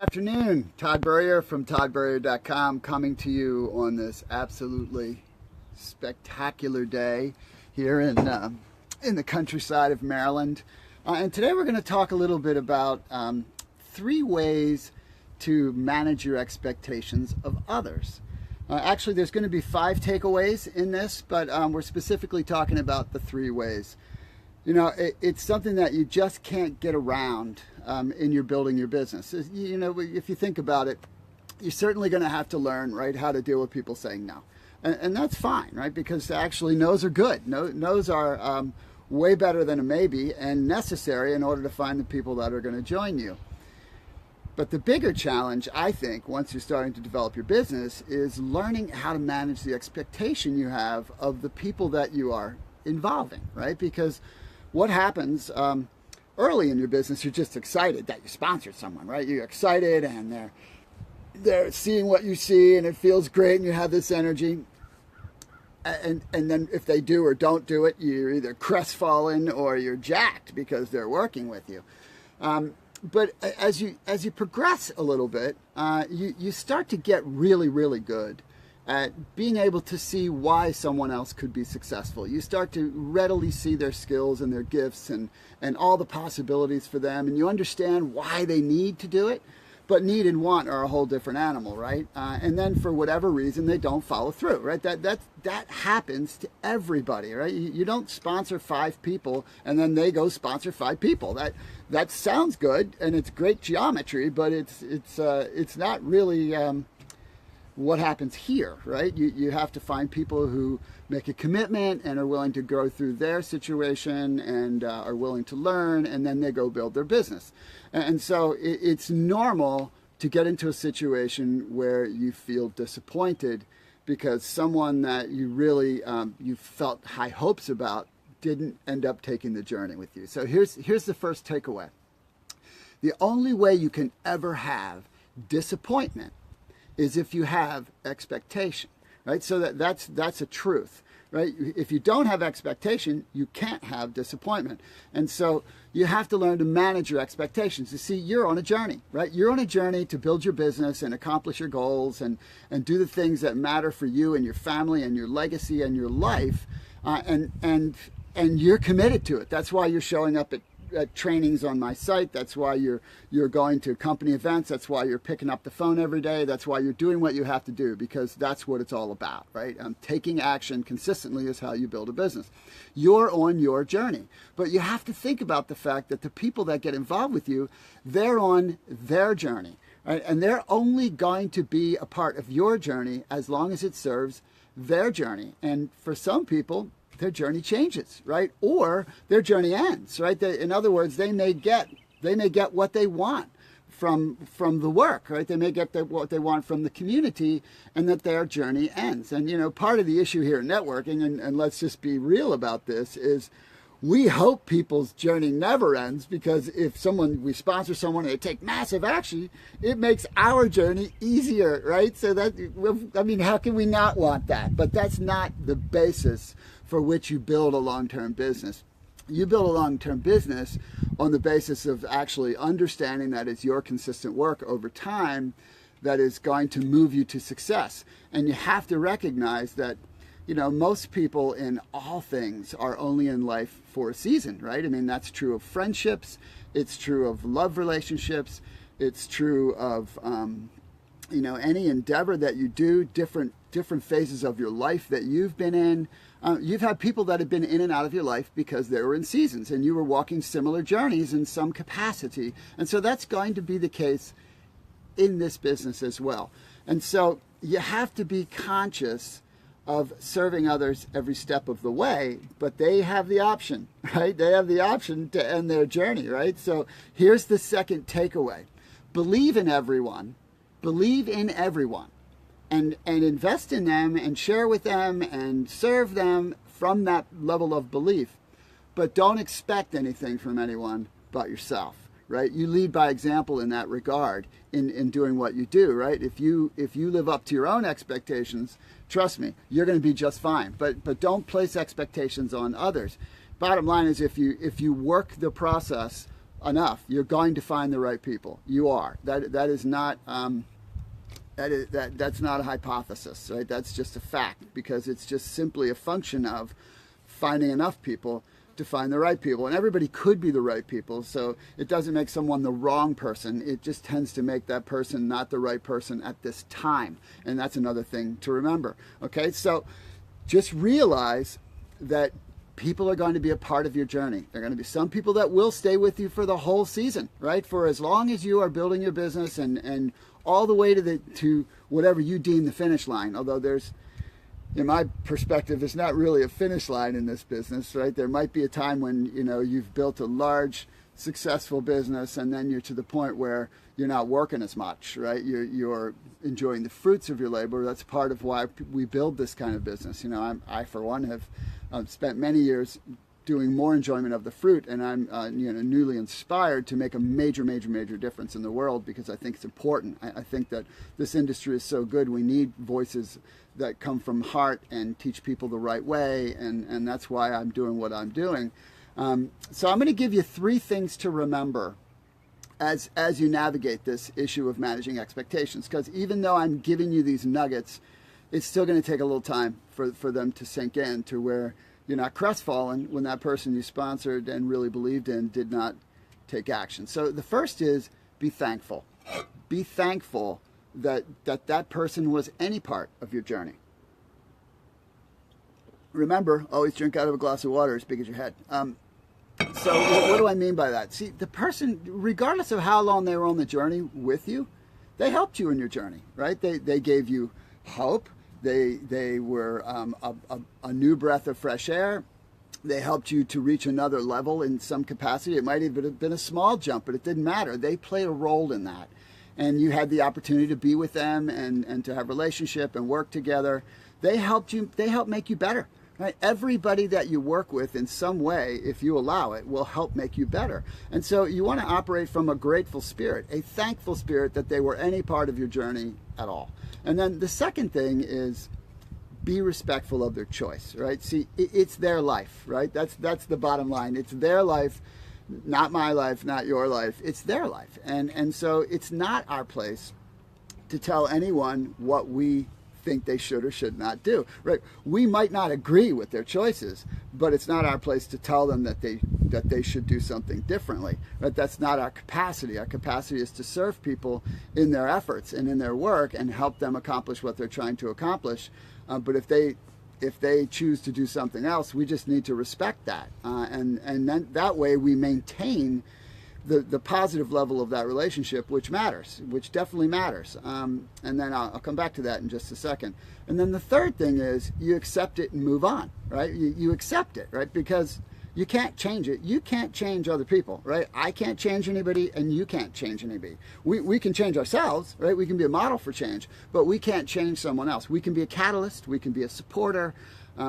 Afternoon, Todd Burrier from toddburrier.com coming to you on this absolutely spectacular day here in the countryside of Maryland. And today we're going to talk a little bit about 3 ways to manage your expectations of others. Actually, there's going to be 5 takeaways in this, but we're specifically talking about the 3 ways. You know, it's something that you just can't get around in your building your business. You know, if you think about it, you're certainly going to have to learn, right, how to deal with people saying no. And that's fine, right, because actually no's are good. No's are way better than a maybe and necessary in order to find the people that are going to join you. But the bigger challenge, I think, once you're starting to develop your business is learning how to manage the expectation you have of the people that you are involving, right? Because what happens early in your business, you're just excited that you sponsored someone, right? You're excited and they're seeing what you see and it feels great and you have this energy. And then if they do or don't do it, you're either crestfallen or you're jacked because they're working with you. But as you progress a little bit, you start to get really, really good at being able to see why someone else could be successful. You start to readily see their skills and their gifts and all the possibilities for them, and you understand why they need to do it. But need and want are a whole different animal, right? And then for whatever reason, they don't follow through, right? That happens to everybody, right? You don't sponsor 5 people and then they go sponsor 5 people. That sounds good and it's great geometry, but it's not really what happens here, right? You have to find people who make a commitment and are willing to go through their situation and are willing to learn, and then they go build their business. And so it's normal to get into a situation where you feel disappointed because someone that you really you felt high hopes about didn't end up taking the journey with you. So here's the first takeaway. The only way you can ever have disappointment is if you have expectation, right? So that's a truth, right? If you don't have expectation, you can't have disappointment. And so you have to learn to manage your expectations. You see, you're on a journey, right? You're on a journey to build your business and accomplish your goals and do the things that matter for you and your family and your legacy and your life. And you're committed to it. That's why you're showing up at trainings on my site. That's why you're going to company events. That's why you're picking up the phone every day. That's why you're doing what you have to do, because that's what it's all about, right? Taking action consistently is how you build a business. You're on your journey, but you have to think about the fact that the people that get involved with you, they're on their journey, right? And they're only going to be a part of your journey as long as it serves their journey. And for some people, their journey changes, right? Or their journey ends, right? In other words, they may get what they want from the work, right? They may get what they want from the community, and that their journey ends. And, you know, part of the issue here in networking, and let's just be real about this, is we hope people's journey never ends, because if we sponsor someone and they take massive action, it makes our journey easier, right? So how can we not want that? But that's not the basis for which you build a long-term business. You build a long-term business on the basis of actually understanding that it's your consistent work over time that is going to move you to success. And you have to recognize that, you know, most people in all things are only in life for a season, right? I mean, that's true of friendships. It's true of love relationships. It's true of, any endeavor that you do, different phases of your life that you've been in. You've had people that have been in and out of your life because they were in seasons and you were walking similar journeys in some capacity. And so that's going to be the case in this business as well. And so you have to be conscious of serving others every step of the way, but they have the option, right? They have the option to end their journey, right? So here's the second takeaway. Believe in everyone. Believe in everyone. And invest in them and share with them and serve them from that level of belief. But don't expect anything from anyone but yourself, right? You lead by example in that regard in doing what you do, right? If you live up to your own expectations, trust me, you're going to be just fine. But don't place expectations on others. Bottom line is if you work the process enough, you're going to find the right people. You are. That is not that's not a hypothesis, right? That's just a fact, because it's just simply a function of finding enough people to find the right people. And everybody could be the right people, so it doesn't make someone the wrong person. It just tends to make that person not the right person at this time. And that's another thing to remember. Okay, so just realize that people are going to be a part of your journey. There are going to be some people that will stay with you for the whole season, right? For as long as you are building your business, and all the way to whatever you deem the finish line. Although there's, in my perspective, there's not really a finish line in this business, right? There might be a time when, you know, you've built a large, successful business, and then you're to the point where you're not working as much, right? You're enjoying the fruits of your labor. That's part of why we build this kind of business. You know, I for one have spent many years doing more enjoyment of the fruit, and I'm newly inspired to make a major difference in the world, because I think it's important. I think that this industry is so good. We need voices that come from heart and teach people the right way, and that's why I'm doing what I'm doing. So I'm going to give you 3 things to remember as you navigate this issue of managing expectations, because even though I'm giving you these nuggets, it's still going to take a little time for them to sink in, to where you're not crestfallen when that person you sponsored and really believed in did not take action. So the first is, be thankful. Be thankful that person was any part of your journey. Remember, always drink out of a glass of water as big as your head. So what do I mean by that? See, the person, regardless of how long they were on the journey with you, they helped you in your journey, right? They gave you hope. They were a new breath of fresh air. They helped you to reach another level in some capacity. It might even have been a small jump, but it didn't matter. They played a role in that. And you had the opportunity to be with them and to have a relationship and work together. They helped you. They helped make you better. Right? Everybody that you work with in some way, if you allow it, will help make you better. And so you want to operate from a grateful spirit, a thankful spirit that they were any part of your journey at all. And then the second thing is, be respectful of their choice, right? See, it's their life, right? That's the bottom line. It's their life, not my life, not your life. It's their life. And so it's not our place to tell anyone what we think they should or should not do, right? We might not agree with their choices, but it's not our place to tell them that they should do something differently, right? That's not our capacity. Our capacity is to serve people in their efforts and in their work and help them accomplish what they're trying to accomplish. But if they choose to do something else, we just need to respect that, and then that way we maintain the positive level of that relationship, which matters, which definitely matters. And then I'll come back to that in just a second. And then the third thing is, you accept it and move on, right? You accept it, right? Because you can't change it. You can't change other people, right? I can't change anybody, and you can't change anybody. We can change ourselves, right? We can be a model for change, but we can't change someone else. We can be a catalyst. We can be a supporter.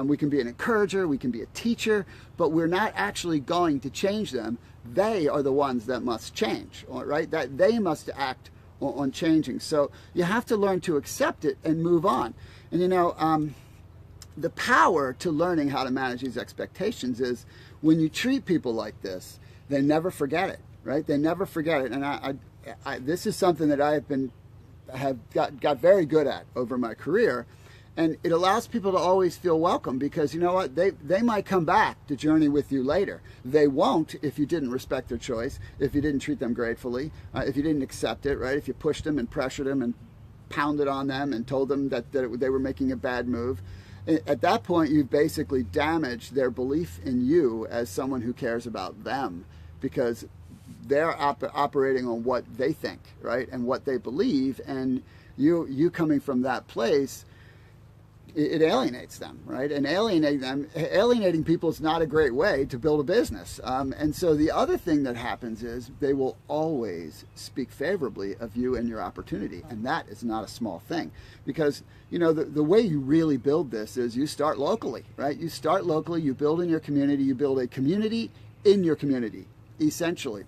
We can be an encourager. We can be a teacher, but we're not actually going to change them. They are the ones that must change, right? That they must act on changing. So you have to learn to accept it and move on. And the power to learning how to manage these expectations is, when you treat people like this, they never forget it, right? They never forget it. And I this is something that I have got very good at over my career. And it allows people to always feel welcome, because you know what? They might come back to journey with you later. They won't if you didn't respect their choice, if you didn't treat them gratefully, if you didn't accept it, right? If you pushed them and pressured them and pounded on them and told them that they were making a bad move. At that point, you've basically damaged their belief in you as someone who cares about them, because they're operating on what they think, right? And what they believe. And you coming from that place, it alienates them, right? And alienating people is not a great way to build a business. And so the other thing that happens is, they will always speak favorably of you and your opportunity. And that is not a small thing, because the way you really build this is, you start locally, right? You start locally, you build in your community, you build a community in your community, essentially.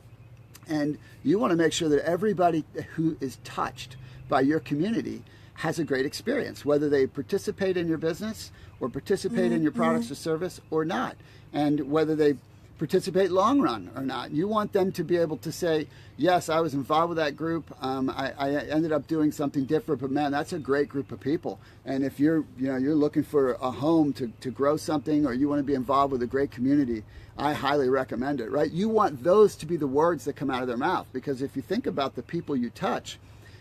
And you want to make sure that everybody who is touched by your community has a great experience, whether they participate in your business or participate in your products or service or not. And whether they participate long run or not. You want them to be able to say, yes, I was involved with that group. I ended up doing something different, but man, that's a great group of people. And if you're looking for a home to grow something, or you want to be involved with a great community, I highly recommend it, right? You want those to be the words that come out of their mouth, because if you think about the people you touch,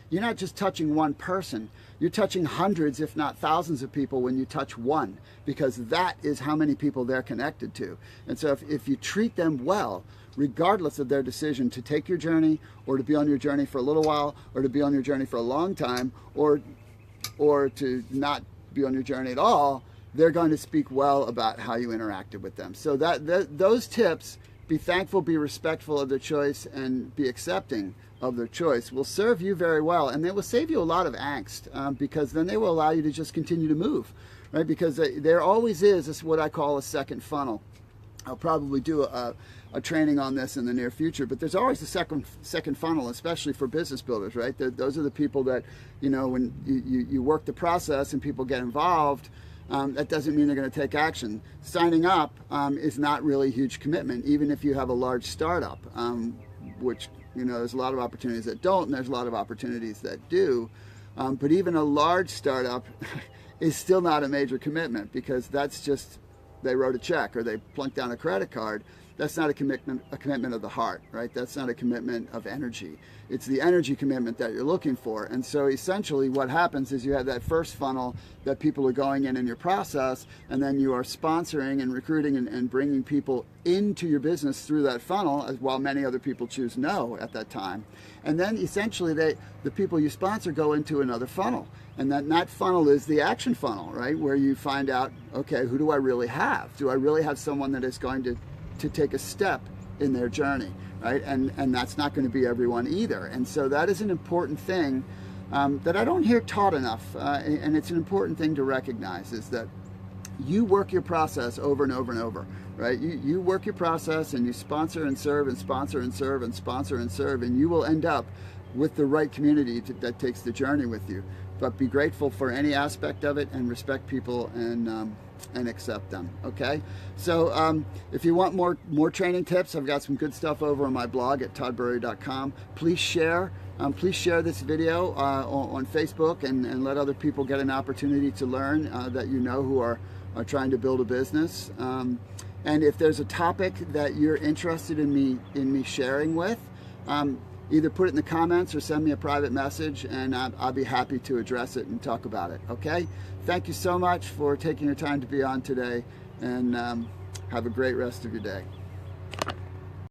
you're not just touching one person. You're touching hundreds, if not thousands of people when you touch one, because that is how many people they're connected to. And so if you treat them well, regardless of their decision to take your journey, or to be on your journey for a little while, or to be on your journey for a long time, or to not be on your journey at all, they're going to speak well about how you interacted with them. So those tips, be thankful, be respectful of their choice, and be accepting of their choice, will serve you very well, and they will save you a lot of angst, because then they will allow you to just continue to move, right? Because there always is what I call a second funnel. I'll probably do a training on this in the near future, but there's always a second funnel, especially for business builders, right? Those are the people that, when you work the process and people get involved, that doesn't mean they're going to take action. Signing up is not really a huge commitment, even if you have a large startup, which there's a lot of opportunities that don't, and there's a lot of opportunities that do. But even a large startup is still not a major commitment, because that's just, they wrote a check or they plunked down a credit card. That's not a commitment of the heart, right? That's not a commitment of energy. It's the energy commitment that you're looking for. And so essentially what happens is you have that first funnel that people are going in your process, and then you are sponsoring and recruiting and bringing people into your business through that funnel, while many other people choose no at that time. And then essentially the people you sponsor go into another funnel. And that funnel is the action funnel, right? Where you find out, okay, who do I really have? Do I really have someone that is going to take a step in their journey, right? And that's not going to be everyone either. And so that is an important thing that I don't hear taught enough, and it's an important thing to recognize, is that you work your process over and over and over, right? You work your process, and you sponsor and serve and sponsor and serve and sponsor and serve, and you will end up with the right community that takes the journey with you. But be grateful for any aspect of it, and respect people, and accept them. Okay, so if you want more training tips, I've got some good stuff over on my blog at toddburrier.com. Please share this video on Facebook, and let other people get an opportunity to learn that who are trying to build a business. And if there's a topic that you're interested in me sharing with, either put it in the comments or send me a private message, and I'll be happy to address it and talk about it, okay? Thank you so much for taking your time to be on today, and have a great rest of your day.